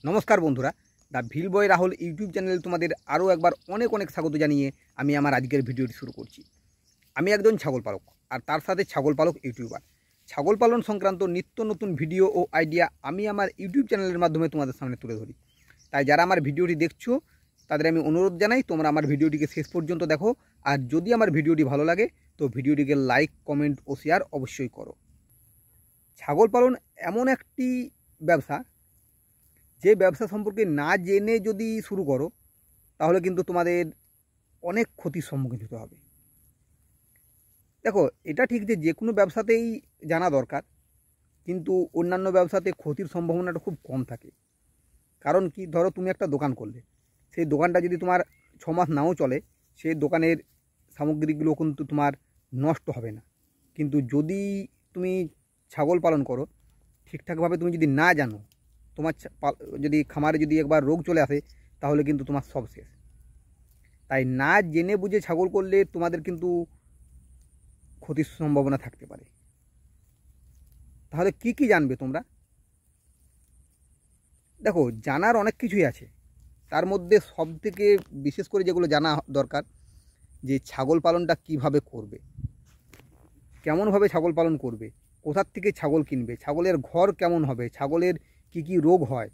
নমস্কার বন্ধুরা, the Bhil boy Rahul YouTube চ্যানেলে তোমাদের আরও একবার অনেক অনেক স্বাগত জানিয়ে আমি আমার আজকের ভিডিওটি শুরু করছি। আমি একজন ছাগল পালক আর তার সাথে ছাগল পালক ইউটিউবার। ছাগল পালন সংক্রান্ত নিত্য নতুন ভিডিও ও আইডিয়া আমি আমার ইউটিউব চ্যানেলের মাধ্যমে তোমাদের সামনে তুলে ধরি। তাই যারা আমার ভিডিওটি দেখছো তাদের আমি অনুরোধ জানাই, তোমরা আমার ভিডিওটিকে শেষ পর্যন্ত দেখো। আর যদি আমার ভিডিওটি ভালো লাগে তো ভিডিওটিকে লাইক, কমেন্ট ও শেয়ার অবশ্যই করো। ছাগল পালন এমন একটি ব্যবসা, যে ব্যবসা সম্পর্কে না জেনে যদি শুরু করো তাহলে কিন্তু তোমাদের অনেক ক্ষতির সম্মুখীন হতে হবে। দেখো, এটা ঠিক যে যে কোনো ব্যবসাতেই জানা দরকার, কিন্তু অন্যান্য ব্যবসাতে ক্ষতির সম্ভাবনাটা খুব কম থাকে। কারণ কি, ধরো তুমি একটা দোকান করলে, সেই দোকানটা যদি তোমার 6 মাস নাও চলে, সেই দোকানের সামগ্রীগুলো কিন্তু তোমার নষ্ট হবে না। কিন্তু যদি তুমি ছাগল পালন করো, ঠিকঠাকভাবে তুমি যদি না জানো, তোমার যদি খামারে যদি একবার রোগ চলে আসে তাহলে কিন্তু তোমার সব শেষ। তাই না জেনে বুঝে ছাগল করলে তোমাদের কিন্তু ক্ষতির সম্ভাবনা থাকতে পারে। তাহলে কি কি জানবে তোমরা? দেখো, জানার অনেক কিছুই আছে, তার মধ্যে সব থেকে বিশেষ করে যেগুলো জানা দরকার, যে ছাগল পালনটা কিভাবে করবে, কেমনভাবে ছাগল পালন করবে, কোথার থেকে ছাগল কিনবে, ছাগলের ঘর কেমন হবে, ছাগলের কি কি রোগ হয়,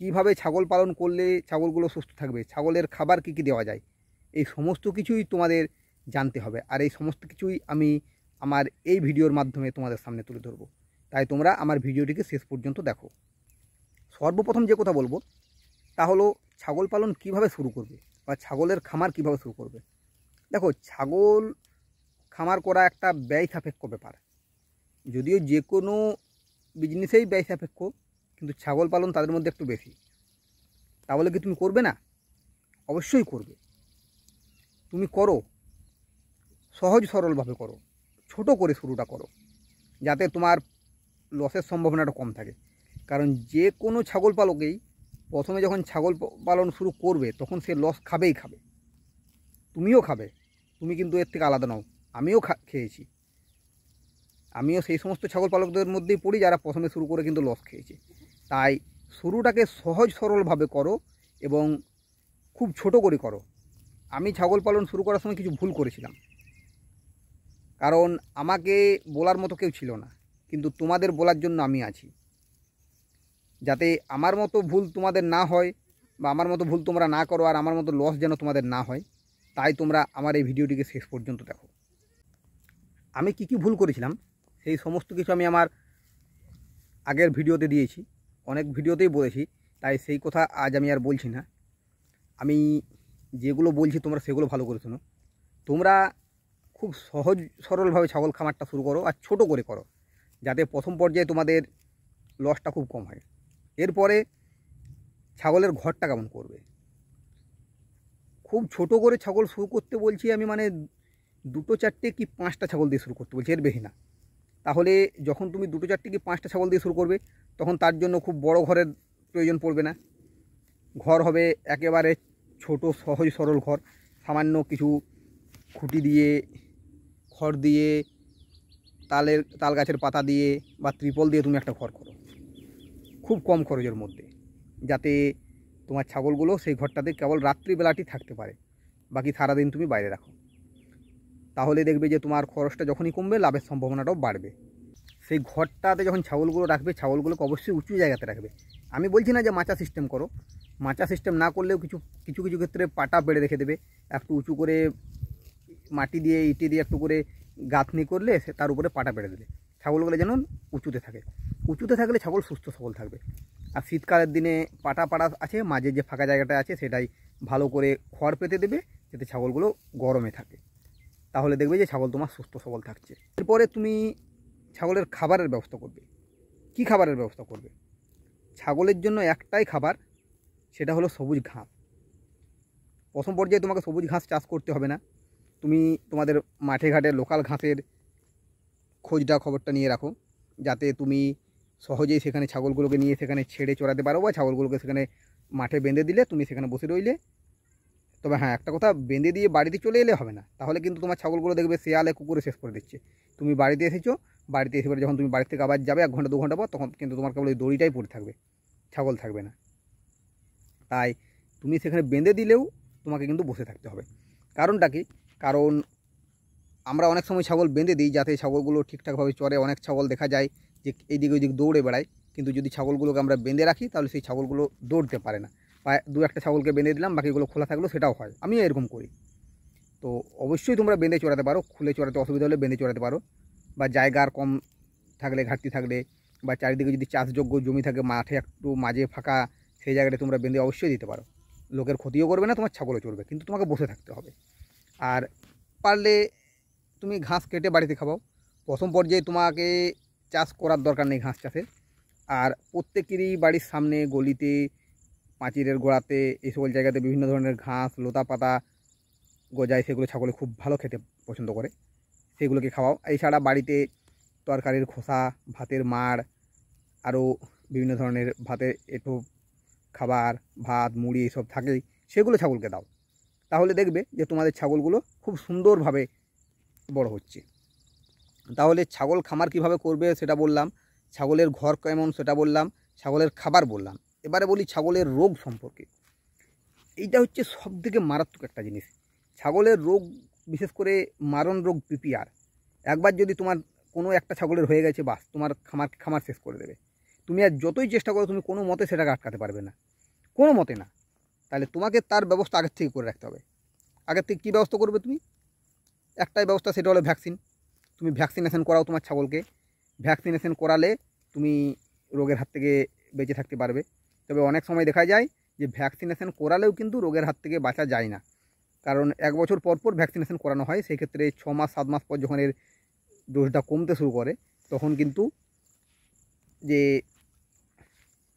কিভাবে ছাগল পালন করলে ছাগলগুলো সুস্থ থাকবে, ছাগলের খাবার কি কি দেওয়া যায়, এই সমস্ত কিছুই তোমাদের জানতে হবে। আর এই সমস্ত কিছুই আমি আমার এই ভিডিওর মাধ্যমে তোমাদের সামনে তুলে ধরবো। তাই তোমরা আমার ভিডিওটিকে শেষ পর্যন্ত দেখো। সর্বপ্রথম যে কথা বলবো তা হলো ছাগল পালন কিভাবে শুরু করবে বা ছাগলের খামার কিভাবে শুরু করবে। দেখো, ছাগল খামার করা একটা ব্যয় সাপেক্ষ ব্যাপার। যদিও যে কোনো বিজনেসেই ব্যয় সাপেক্ষ, কিন্তু ছাগল পালন তাদের মধ্যে একটু বেশি। তাহলে কি তুমি করবে না? অবশ্যই করবে। তুমি করো, সহজ সরলভাবে করো, ছোট করে শুরুটা করো, যাতে তোমার লসের সম্ভাবনাটা কম থাকে। কারণ যে কোনো ছাগল পালকেই প্রথমে যখন ছাগল পালন শুরু করবে তখন সে লস খাবেই খাবে, তুমিও খাবে। তুমি কিন্তু এর থেকে আলাদা নও, আমিও খেয়েছি। আমিও সেই সমস্ত ছাগল পালকদের মধ্যেই পড়ি যারা প্রথমে শুরু করে কিন্তু লস খেয়েছে। তাই শুরুটাকে সহজ সরলভাবে করো এবং খুব ছোট করে করো। আমি ছাগল পালন শুরু করার সময় কিছু ভুল করেছিলাম, কারণ আমাকে বলার মতো কেউ ছিল না, কিন্তু তোমাদের বলার জন্য আমি আছি, যাতে আমার মতো ভুল তোমাদের না হয় বা আমার মতো ভুল তোমরা না করো, আর আমার মতো লস যেন তোমাদের না হয়। তাই তোমরা আমার এই ভিডিওটিকে শেষ পর্যন্ত দেখো। আমি কি কি ভুল করেছিলাম সেই সমস্ত কিছু আমি আমার আগের ভিডিওতে দিয়েছি, অনেক ভিডিওতেই বলেছি, তাই সেই কথা আজ আমি আর বলছি না। আমি যেগুলো বলছি তোমরা সেগুলো ভালো করে শোনো। তোমরা খুব সহজ সরলভাবে ছাগল খামারটা শুরু করো আর ছোট করে করো, যাতে প্রথম পর্যায়ে তোমাদের লসটা খুব কম হয়। এরপরে ছাগলের ঘরটা কেমন করবে, খুব ছোট করে ছাগল শুরু করতে বলছি আমি, মানে 2, 4 কি 5টা ছাগল দিয়ে শুরু করতে বলছি, এর বেশি না। তাহলে যখন তুমি 2, 4 কি 5টা ছাগল দিয়ে শুরু করবে তখন তার জন্য খুব বড় ঘরের প্রয়োজন পড়বে না। ঘর হবে একেবারে ছোট, সহজ সরল ঘর, সামান্য কিছু খুঁটি দিয়ে, খড় দিয়ে, তাল গাছের পাতা দিয়ে বা ত্রিপল দিয়ে তুমি একটা ঘর করো, খুব কম খরচের মধ্যে, যাতে তোমার ছাগলগুলো সেই ঘরটাতে কেবল রাত্রিবেলাটি থাকতে পারে, বাকি সারাদিন তুমি বাইরে রাখো। তাহলে দেখবে যে তোমার খরচটা যখনই কমবে লাভের সম্ভাবনাটাও বাড়বে। সেই ঘরটাতে যখন ছাগলগুলো রাখবে, ছাগলগুলোকে অবশ্যই উঁচু জায়গাতে রাখবে। আমি বলছি না যে মাচা সিস্টেম করো, মাচা সিস্টেম না করলেও কিছু কিছু কিছু ক্ষেত্রে পাটা পেড়ে রেখে দেবে, একটু উঁচু করে মাটি দিয়ে ইটে দিয়ে একটু করে গাঁথনি করলে তার উপরে পাটা পেড়ে দেবে, ছাগলগুলো যেন উঁচুতে থাকে। উঁচুতে থাকলে ছাগল সুস্থ সবল থাকবে। আর শীতকালের দিনে পাটা আছে, মাঝে যে ফাঁকা জায়গাটা আছে সেটাই ভালো করে খড় পেতে দেবে, যাতে ছাগলগুলো গরমে থাকে। তাহলে দেখবে যে ছাগল তোমার সুস্থ সবল থাকছে। এরপরে তুমি ছাগলের খাবারের ব্যবস্থা করবে। কি খাবারের ব্যবস্থা করবে? ছাগলের জন্য একটাই খাবার, সেটা হলো সবুজ ঘাস। প্রথম পর্যায়ে তোমাকে সবুজ ঘাস চাষ করতে হবে না, তুমি তোমাদের মাঠে ঘাটে লোকাল ঘাসের খবরটা নিয়ে রাখো, যাতে তুমি সহজেই সেখানে ছাগলগুলোকে নিয়ে সেখানে ছেড়ে চড়াতে পারো, বা ছাগলগুলোকে সেখানে মাঠে বেঁধে দিলে তুমি সেখানে বসে রইলে। তবে হ্যাঁ, একটা কথা, বেঁধে দিয়ে বাড়িতে চলে এলে হবে না, তাহলে কিন্তু তোমার ছাগলগুলো দেখবে শেয়ালে কুকুরে শেষ করে দিচ্ছে। তুমি বাড়িতে এসেছো, বাড়িতে এসে যখন তুমি বাড়ি থেকে আবার যাবে 1 ঘন্টা 2 ঘন্টা পর, তখন কিন্তু তোমার কেবল ওই দড়িটাই পড়ে থাকবে, ছাগল থাকবে না। তাই তুমি সেখানে বেঁধে দিলেও তোমাকে কিন্তু বসে থাকতে হবে। কারণটা কি? কারণ আমরা অনেক সময় ছাগল বেঁধে দিই যাতে ছাগলগুলো ঠিকঠাকভাবে চরে। অনেক ছাগল দেখা যায় যে এইদিক ওইদিক দৌড়ে বেড়ায়, কিন্তু যদি ছাগলগুলোকে আমরা বেঁধে রাখি তাহলে সেই ছাগলগুলো দৌড়তে পারে না। বা দু একটা ছাগলকে বেঁধে দিলাম, বাকিগুলো খোলা থাকলো, সেটাও হয়। আমিও এরকম করি। তো অবশ্যই তোমরা বেঁধে চড়াতে পারো, খুলে চড়াতে অসুবিধা হলে বেঁধে চড়াতে পারো। বা জায়গার কম থাকলে, ঘাটতি থাকলে, বা চারিদিকে যদি চাষযোগ্য জমি থাকে, মাঠে একটু মাঝে ফাঁকা, সেই জায়গাটা তোমরা বেঁধে অবশ্যই দিতে পারো। লোকের ক্ষতিও করবে না, তোমার ছাগলও চড়বে, কিন্তু তোমাকে বসে থাকতে হবে। আর পারলে তুমি ঘাস কেটে বাড়িতে খাওয়াও। প্রথম পর্যায়ে তোমাকে চাষ করার দরকার নেই ঘাস চাষের। আর প্রত্যেকেরই বাড়ির সামনে, গলিতে, পাঁচিলের গোড়াতে, এই সকল জায়গাতে বিভিন্ন ধরনের ঘাস, লতা পাতা গজায়, সেগুলো ছাগলে খুব ভালো খেতে পছন্দ করে, সেগুলোকে খাওয়াও। এছাড়া বাড়িতে তরকারির খোসা, ভাতের মাড়, আরও বিভিন্ন ধরনের ভাতের এঁটো খাবার, ভাত, মুড়ি এসব থাকেই, সেগুলো ছাগলকে দাও। তাহলে দেখবে যে তোমাদের ছাগলগুলো খুব সুন্দরভাবে বড় হচ্ছে। তাহলে ছাগল খামার কিভাবে করবে সেটা বললাম, ছাগলের ঘর কেমন সেটা বললাম, ছাগলের খাবার বললাম। এবারে বলি ছাগলের রোগ সম্পর্কে। এইটা হচ্ছে সবথেকে মারাত্মক একটা জিনিস। ছাগলের রোগ, বিশেষ করে মারণ রোগ পিপিআর। একবার যদি তোমার কোনো একটা ছাগলের হয়ে গেছে, বাস তোমার খামার শেষ করে দেবে। তুমি আর যতই চেষ্টা করো, তুমি কোনো মতে সেটাকে আটকাতে পারবে না, কোনো মতে না। তাহলে তোমাকে তার ব্যবস্থা আগের থেকে করে রাখতে হবে। আগের থেকে কী ব্যবস্থা করবে তুমি? একটাই ব্যবস্থা, সেটা হলো ভ্যাকসিন। তুমি ভ্যাকসিনেশন করাও তোমার ছাগলকে। ভ্যাকসিনেশন করালে তুমি রোগের হাত থেকে বেঁচে থাকতে পারবে। তবে অনেক সময় দেখা যায় যে ভ্যাকসিনেশন করালেও কিন্তু রোগের হাত থেকে বাঁচা যায় না। কারণ 1 বছর পর পর ভ্যাকসিনেশন করানো হয়। সেই ক্ষেত্রে 6 মাস 7 মাস পর যখন এর ডোজটা কমতে শুরু করে, তখন কিন্তু যে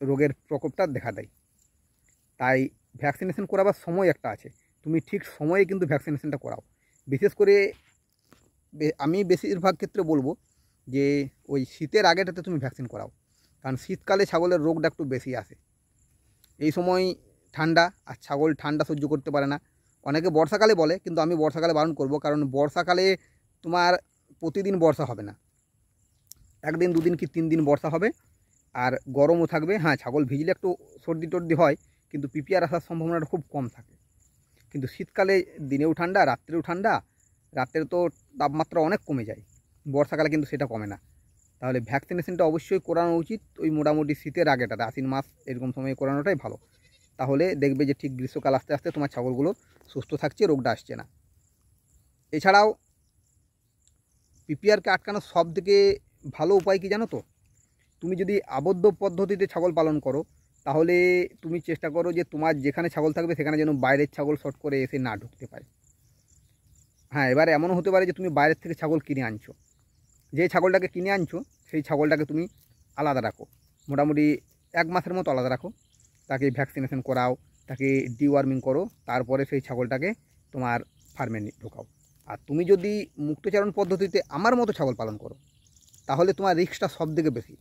রোগের প্রকোপটা দেখা দেয়। তাই ভ্যাকসিনেশন করাবার সময় একটা আছে, তুমি ঠিক সময়ে কিন্তু ভ্যাকসিনেশনটা করাও। বিশেষ করে আমি বেশিরভাগ ক্ষেত্রে বলবো যে ওই শীতের আগেটাতে তুমি ভ্যাকসিন করাও। কারণ শীতকালে ছাগলের রোগটা একটু বেশি আসে। এই সময় ঠান্ডা, আর ছাগল ঠান্ডা সহ্য করতে পারে না। অনেকে বর্ষাকালে বলে, কিন্তু আমি বর্ষাকালে বারণ করব। কারণ বর্ষাকালে তোমার প্রতিদিন বর্ষা হবে না, 1 দিন 2 দিন কি 3 দিন বর্ষা হবে, আর গরমও থাকবে। হ্যাঁ, ছাগল ভিজলে একটু সর্দি টর্দি হয়, কিন্তু পিপিআর আসার সম্ভাবনাটা খুব কম থাকে। কিন্তু শীতকালে দিনেও ঠান্ডা, রাত্রেও ঠান্ডা, রাত্রের তো তাপমাত্রা অনেক কমে যায়। বর্ষাকালে কিন্তু সেটা কমে না। তাহলে ভ্যাকসিনেশনটা অবশ্যই করানো উচিত ওই মোটামুটি শীতের আগেটাতে, আশ্বিন মাস এরকম সময়ে করানোটাই ভালো। তাহলে দেখবে যে ঠিক গ্রীষ্মকাল আস্তে আস্তে তোমার ছাগলগুলো সুস্থ থাকছে, রোগটা আসছে না। এছাড়াও পিপিআরকে আটকানোর সবথেকে ভালো উপায় কি জানো তো? তুমি যদি আবদ্ধ পদ্ধতিতে ছাগল পালন করো, তাহলে তুমি চেষ্টা করো যে তোমার যেখানে ছাগল থাকবে সেখানে যেন বাইরের ছাগল শর্ট করে এসে না ঢুকতে পারে। হ্যাঁ, এবার এমনও হতে পারে যে তুমি বাইরের থেকে ছাগল কিনে আনছো, যে ছাগলটাকে কিনে আনছো সেই ছাগলটাকে তুমি আলাদা রাখো, মোটামুটি 1 মাসের মতো আলাদা রাখো। তাকে ভ্যাকসিনেশন করাও, তাকে ডিওয়ার্মিং করো, তারপরে সেই ছাগলটাকে তোমার ফার্মে ঢোকাও। আর তুমি যদি মুক্তচারণ পদ্ধতিতে আমার মতো ছাগল পালন করো, তাহলে তোমার রিস্কটা সবথেকে বেশি।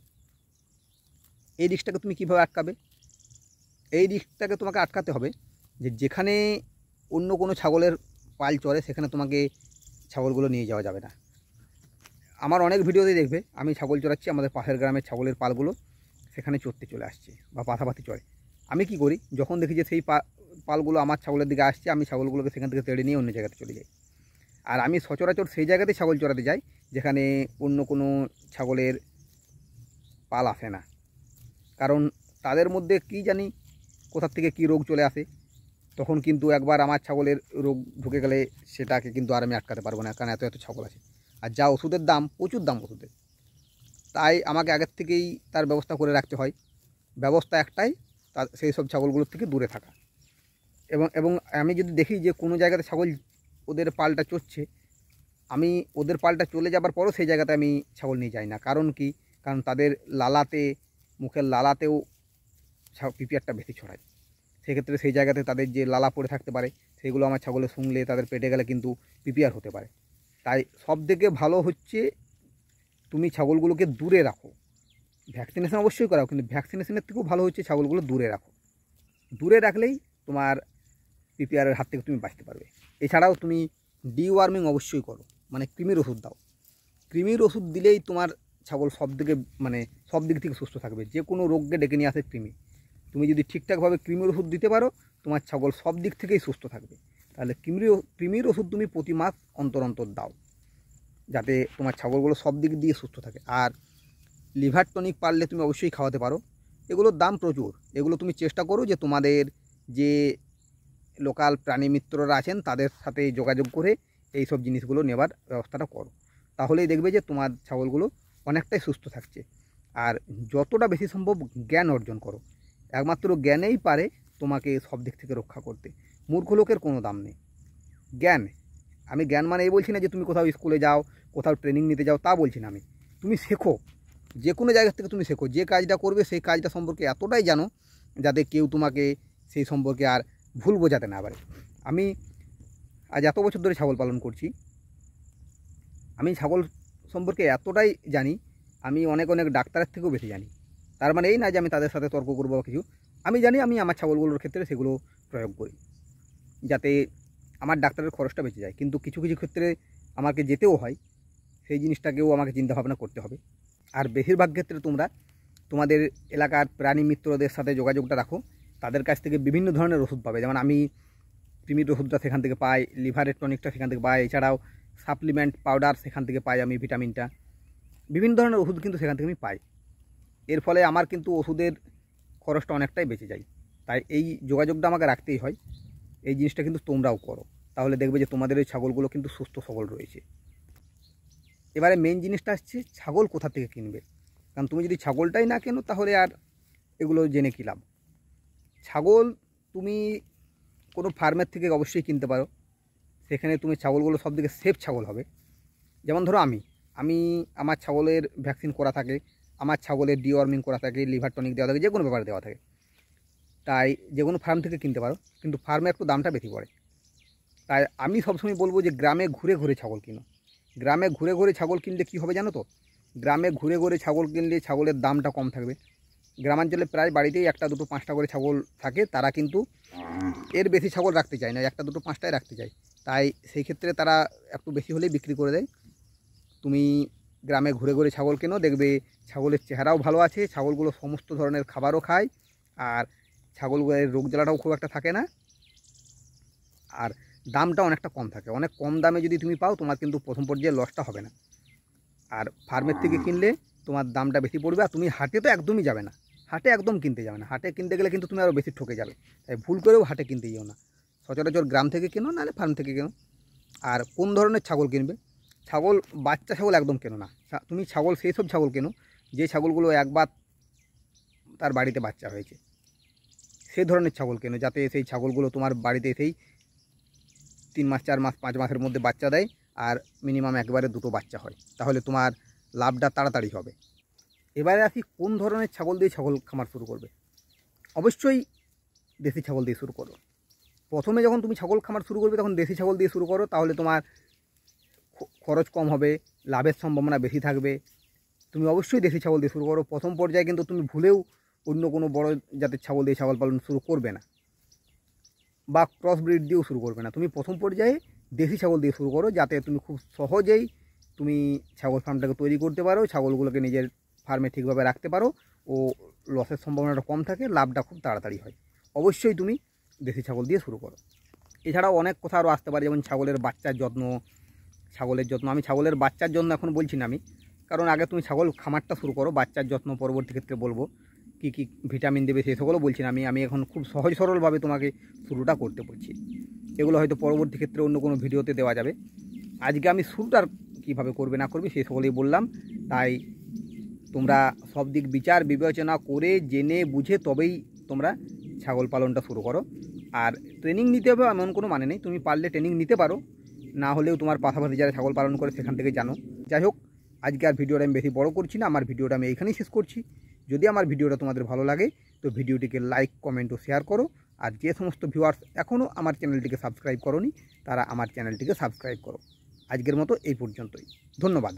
এই রিস্কটাকে তুমি কীভাবে আটকাবে? এই রিস্কটাকে তোমাকে আটকাতে হবে যে যেখানে অন্য কোনো ছাগলের পাল চড়ে সেখানে তোমাকে ছাগলগুলো নিয়ে যাওয়া যাবে না। আমার অনেক ভিডিওতে দেখবে আমি ছাগল চড়াচ্ছি, আমাদের পাশের গ্রামের ছাগলের পালগুলো সেখানে চড়তে চলে আসছে বা পাশাপাশি চড়ে। আমি কি করি, যখন দেখি যে সেই পালগুলো আমার ছাগলের দিকে আসছে, আমি ছাগলগুলোকে সেখান থেকে তেড়ে নিয়ে অন্য জায়গাতে চলে যাই। আর আমি সচরাচর সেই জায়গাতেই ছাগল চড়াতে যাই যেখানে অন্য কোনো ছাগলের পাল আসে না। কারণ তাদের মধ্যে কি জানি কোথার থেকে কি রোগ চলে আসে, তখন কিন্তু একবার আমার ছাগলের রোগ ঢুকে গেলে সেটাকে কিন্তু আর আমি আটকাতে পারবো না, কারণ এত এত ছাগল আছে। আর যা ওষুধের দাম, প্রচুর দাম ওষুধের। তাই আমাকে আগের থেকেই তার ব্যবস্থা করে রাখতে হয়। ব্যবস্থা একটাই, তার সেই সব ছাগলগুলোর থেকে দূরে থাকা। এবং আমি যদি দেখি যে কোনো জায়গাতে ছাগল ওদের পালটা চড়ছে, আমি ওদের পালটা চলে যাবার পরও সেই জায়গাতে আমি ছাগল নিয়ে যাই না। কারণ কি? কারণ তাদের লালাতে, মুখের লালাতেও পিপিআরটা বেশি ছড়ায়। সেক্ষেত্রে সেই জায়গাতে তাদের যে লালা পড়ে থাকতে পারে, সেগুলো আমার ছাগলে শুংলে তাদের পেটে গেলে কিন্তু পিপিআর হতে পারে। তাই সবথেকে ভালো হচ্ছে তুমি ছাগলগুলোকে দূরে রাখো। ভ্যাকসিনেশন অবশ্যই করাও, কিন্তু ভ্যাকসিনেশনের থেকেও ভালো হচ্ছে ছাগলগুলো দূরে রাখো। দূরে রাখলেই তোমার পিপিআরের হাত থেকে তুমি বাঁচতে পারবে। এছাড়াও তুমি ডিওয়ার্মিং অবশ্যই করো, মানে কৃমির ওষুধ দাও। কৃমির ওষুধ দিলেই তোমার ছাগল সব দিক থেকে সুস্থ থাকবে। যে কোনো রোগকে ডেকে নিয়ে আসে কৃমি। তুমি যদি ঠিকঠাকভাবে কৃমির ওষুধ দিতে পারো, তোমার ছাগল সব দিক থেকেই সুস্থ থাকবে। তাহলে কৃমির ওষুধ তুমি প্রতি মাস অন্তর অন্তর দাও, যাতে তোমার ছাগলগুলো সব দিক দিয়ে সুস্থ থাকে। আর লিভার টনিক পারলে তুমি অবশ্যই খাওয়াতে পারো। এগুলোর দাম প্রচুর। এগুলো তুমি চেষ্টা করো যে তোমাদের যে লোকাল প্রাণী মিত্ররা আছেন তাদের সাথে যোগাযোগ করে এই সব জিনিসগুলো নেবার ব্যবস্থাটা করো। তাহলেই দেখবে যে তোমার ছাগলগুলো অনেকটাই সুস্থ থাকছে। আর যতটা বেশি সম্ভব জ্ঞান অর্জন করো। একমাত্র জ্ঞানেই পারে তোমাকে সব দিক থেকে রক্ষা করতে। মূর্খ লোকের কোনো দাম নেই। জ্ঞান, আমি জ্ঞান মানে এই বলছি না যে তুমি কোথাও স্কুলে যাও, কোথাও ট্রেনিং নিতে যাও, তা বলছি না আমি। তুমি শেখো, যে কোনো জায়গা থেকে তুমি শেখো। যে কাজটা করবে সেই কাজটা সম্পর্কে এতটাই জানো যাতে কেউ তোমাকে সেই সম্পর্কে আর ভুল বোঝাতে না পারে। আমি আজ এত বছর ধরে ছাগল পালন করছি, আমি ছাগল সম্পর্কে এতটাই জানি, আমি অনেক ডাক্তারের থেকেও বেশি জানি। তার মানে এই না যে আমি তাদের সাথে তর্ক করবো বা কিছু। আমি জানি, আমি আমার ছাগলগুলোর ক্ষেত্রে সেগুলো প্রয়োগ করি যাতে আমার ডাক্তারের খরচটা বেঁচে যায়। কিন্তু কিছু কিছু ক্ষেত্রে আমাকে যেতেও হয়, সেই জিনিসটাকেও আমাকে চিন্তাভাবনা করতে হবে। আর বেশিরভাগ ক্ষেত্রে তোমরা তোমাদের এলাকার প্রাণী মিত্রদের সাথে যোগাযোগটা রাখো। তাদের কাছ থেকে বিভিন্ন ধরনের ওষুধ পাবে। যেমন আমি কৃমির ওষুধটা সেখান থেকে পাই, লিভারের টনিকটা সেখান থেকে পাই, এছাড়াও সাপ্লিমেন্ট পাউডার সেখান থেকে পাই, আমি ভিটামিনটা, বিভিন্ন ধরনের ওষুধ কিন্তু সেখান থেকে আমি পাই। এর ফলে আমার কিন্তু ওষুধের খরচটা অনেকটাই বেঁচে যায়। তাই এই যোগাযোগটা আমাকে রাখতেই হয়। এই জিনিসটা কিন্তু তোমরাও করো, তাহলে দেখবে যে তোমাদের ওই ছাগলগুলো কিন্তু সুস্থ সবল রয়েছে। এবারে মেন জিনিসটা আসছে ছাগল কোথা থেকে কিনবে। কারণ তুমি যদি ছাগলটাই না কেনো তাহলে আর এগুলো জেনে কী লাভ। ছাগল তুমি কোনো ফার্মের থেকে অবশ্যই কিনতে পারো। সেখানে তুমি ছাগলগুলো সব থেকে সেফ ছাগল হবে। যেমন ধরো আমি আমার ছাগলের ভ্যাকসিন করা থাকে, আমার ছাগলের ডিওয়ার্মিং করা থাকে, লিভার টনিক দেওয়া থাকে, যে কোনো ব্যাপারে দেওয়া থাকে। তাই যে কোনো ফার্ম থেকে কিনতে পারো, কিন্তু ফার্মে একটু দামটা বেশি পড়ে। তাই আমি সবসময় বলবো যে গ্রামে ঘুরে ঘুরে ছাগল কিনো। গ্রামে ঘুরে ঘুরে ছাগল কিনলে কী হবে জানো তো? গ্রামে ঘুরে ঘুরে ছাগল কিনলে ছাগলের দামটা কম থাকবে। গ্রামাঞ্চলে প্রায় বাড়িতেই 1, 2, 5টা করে ছাগল থাকে। তারা কিন্তু এর বেশি ছাগল রাখতে চায় না, 1, 2, 5টাই রাখতে চায়। তাই সেই ক্ষেত্রে তারা একটু বেশি হলেই বিক্রি করে দেয়। তুমি গ্রামে ঘুরে ঘুরে ছাগল কেনো, দেখবে ছাগলের চেহারাও ভালো আছে, ছাগলগুলো সমস্ত ধরনের খাবারও খায়, আর ছাগলগুলোর রোগ জ্বালাটাও খুব একটা থাকে না, আর দামটা অনেকটা কম থাকে। অনেক কম দামে যদি তুমি পাও, তোমার কিন্তু প্রথম পর্যায়ে লসটা হবে না। আর ফার্মের থেকে কিনলে তোমার দামটা বেশি পড়বে। আর তুমি হাটে তো একদমই যাবে না, হাটে একদম কিনতে যাবে না। হাটে কিনতে গেলে কিন্তু তুমি আরও বেশি ঠকে যাবে। তাই ভুল করেও হাটে কিনতে যেও না। সচরাচর গ্রাম থেকে কেনো, নাহলে ফার্ম থেকে কেনো। আর কোন ধরনের ছাগল কিনবে? ছাগল, বাচ্চা ছাগল একদম কেনো না। তুমি ছাগল সেই সব ছাগল কেনো যে ছাগলগুলো একবার তার বাড়িতে বাচ্চা হয়েছে, সেই ধরনের ছাগল কেনো, যাতে সেই ছাগলগুলো তোমার বাড়িতে এসেই 3 মাস, 4 মাস, 5 মাসের মধ্যে বাচ্চা দেয়, আর মিনিমাম একবারে 2টো বাচ্চা হয়। তাহলে তোমার লাভটা তাড়াতাড়ি হবে। এবারে আসি কোন ধরনের ছাগল দিয়ে ছাগল খামার শুরু করবে। অবশ্যই দেশি ছাগল দিয়ে শুরু করো। প্রথমে যখন তুমি ছাগল খামার শুরু করবে তখন দেশি ছাগল দিয়ে শুরু করো, তাহলে তোমার খরচ কম হবে, লাভের সম্ভাবনা বেশি থাকবে। তুমি অবশ্যই দেশি ছাগল দিয়ে শুরু করো। প্রথম পর্যায়ে কিন্তু তুমি ভুলেও অন্য কোনো বড় জাতের ছাগল দিয়ে ছাগল পালন শুরু করবে না, বা ক্রস ব্রিড দিয়েও শুরু করবে না। তুমি প্রথম পর্যায়ে দেশি ছাগল দিয়ে শুরু করো, যাতে তুমি খুব সহজেই তুমি ছাগল ফার্মটাকে তৈরি করতে পারো, ছাগলগুলোকে নিজের ফার্মে ঠিকভাবে রাখতে পারো, ও লসের সম্ভাবনাটা কম থাকে, লাভটা খুব তাড়াতাড়ি হয়। অবশ্যই তুমি দেশি ছাগল দিয়ে শুরু করো। এছাড়াও অনেক কথা আরও আসতে পারে, যেমন ছাগলের বাচ্চার যত্ন। আমি ছাগলের বাচ্চার জন্য এখন বলছি না আমি, কারণ আগে তুমি ছাগল খামারটা শুরু করো। বাচ্চার যত্ন পরবর্তী ক্ষেত্রে বলবো, কী কী ভিটামিন দেবে সেই সকলও বলছি না আমি এখন খুব সহজ সরলভাবে তোমাকে শুরুটা করতে বলছি। এগুলো হয়তো পরবর্তী ক্ষেত্রে অন্য কোনো ভিডিওতে দেওয়া যাবে। আজকে আমি শুরুটা কীভাবে করবে না করবে সেই সকলেই বললাম। তাই তোমরা সব দিক বিচার বিবেচনা করে জেনে বুঝে তবেই তোমরা ছাগল পালনটা শুরু করো। আর ট্রেনিং নিতে হবে এমন কোনো মানে নেই, তুমি পারলে ট্রেনিং নিতে পারো, না হলেও তোমার পাশাপাশি যারা ছাগল পালন করে সেখান থেকে জানো। যাই হোক, আজকে আর ভিডিওটা আমি বেশি বড় করছি না, আমার ভিডিওটা আমি এইখানেই শেষ করছি। যদি আমার ভিডিওটা তোমাদের ভালো লাগে তো ভিডিওটিকে লাইক, কমেন্ট ও শেয়ার করো। আর যে সমস্ত ভিউয়ার্স এখনও আমার চ্যানেলটিকে সাবস্ক্রাইব করোনি, তারা আমার চ্যানেলটিকে সাবস্ক্রাইব করো। আজকের মতো এই পর্যন্তই। ধন্যবাদ।